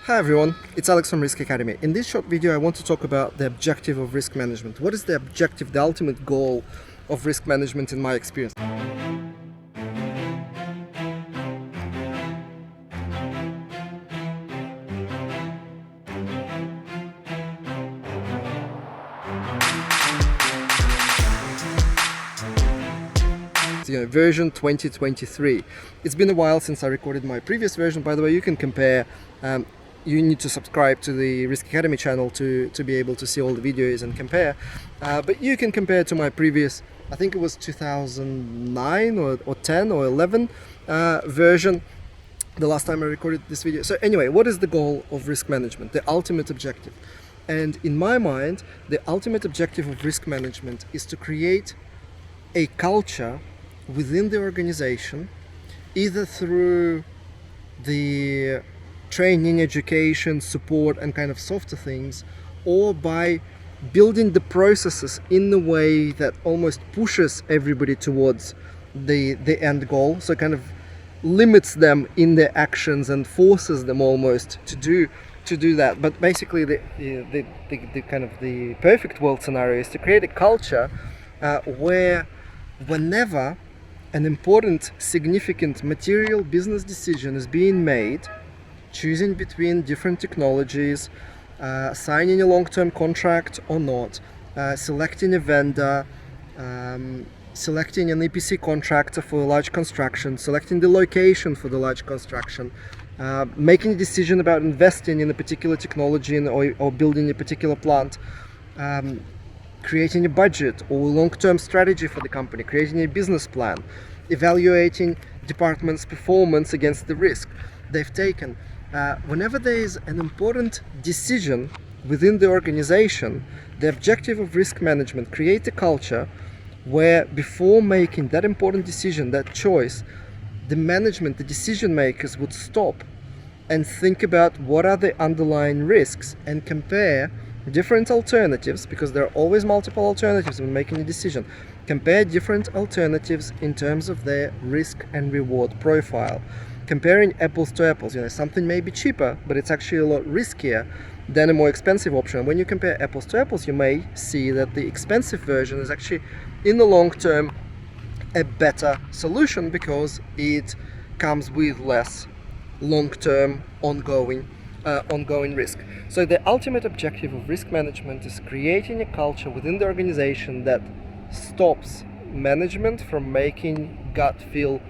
Hi everyone, it's Alex from Risk Academy. In this short video I want to talk about the objective of risk management. What is the objective, the ultimate goal of risk management in my experience? Version 2023. It's been a while since I recorded my previous version. By the way, you can compare. You need to subscribe to the Risk Academy channel to be able to see all the videos and compare. But you can compare to my previous, I think it was 2009 or 10 or 11 version, the last time I recorded this video. So anyway, what is the goal of risk management? The ultimate objective. And in my mind, the ultimate objective of risk management is to create a culture within the organization, either through the training, education, support and kind of softer things, or by building the processes in a way that almost pushes everybody towards the end goal, so kind of limits them in their actions and forces them almost to do that. But basically the kind of the perfect world scenario is to create a culture where whenever an important, significant material business decision is being made, choosing between different technologies, signing a long-term contract or not, selecting a vendor, selecting an EPC contractor for a large construction, selecting the location for the large construction, making a decision about investing in a particular technology or building a particular plant, creating a budget or long-term strategy for the company, creating a business plan, evaluating department's performance against the risk they've taken. Whenever there is an important decision within the organization, the objective of risk management, create a culture where before making that important decision, that choice, the management, the decision makers would stop and think about what are the underlying risks and compare different alternatives, because there are always multiple alternatives when making a decision. Compare different alternatives in terms of their risk and reward profile. Comparing apples to apples, something may be cheaper, but it's actually a lot riskier than a more expensive option. When you compare apples to apples, you may see that the expensive version is actually, in the long term, a better solution because it comes with less long-term ongoing risk. So the ultimate objective of risk management is creating a culture within the organization that stops management from making gut feel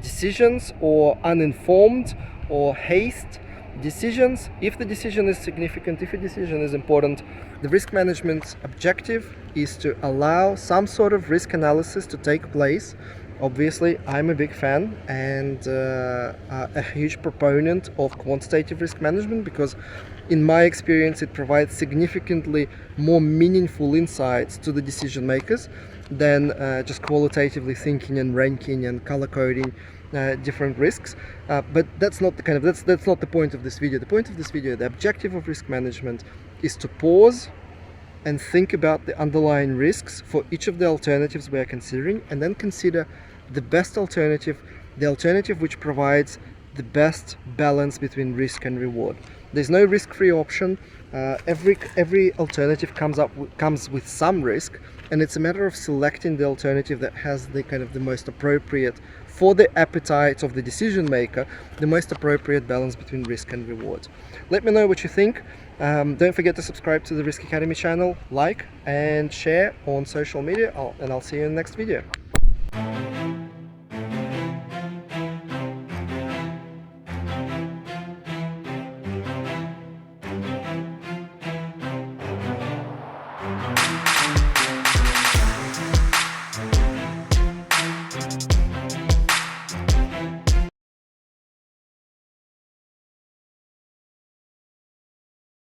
decisions or uninformed or haste decisions. If the decision is significant, if a decision is important, the risk management objective is to allow some sort of risk analysis to take place. Obviously, I'm a big fan and a huge proponent of quantitative risk management because in my experience it provides significantly more meaningful insights to the decision makers than just qualitatively thinking and ranking and color coding different risks. But that's not that's not the point of this video. The point of this video, the objective of risk management, is to pause and think about the underlying risks for each of the alternatives we are considering, and then consider the best alternative, the alternative which provides the best balance between risk and reward. There's no risk-free option. Every alternative comes with some risk, and it's a matter of selecting the alternative that has the kind of the most appropriate, for the appetite of the decision maker, the most appropriate balance between risk and reward. Let me know what you think. Don't forget to subscribe to the Risk Academy channel, like and share on social media, and I'll see you in the next video.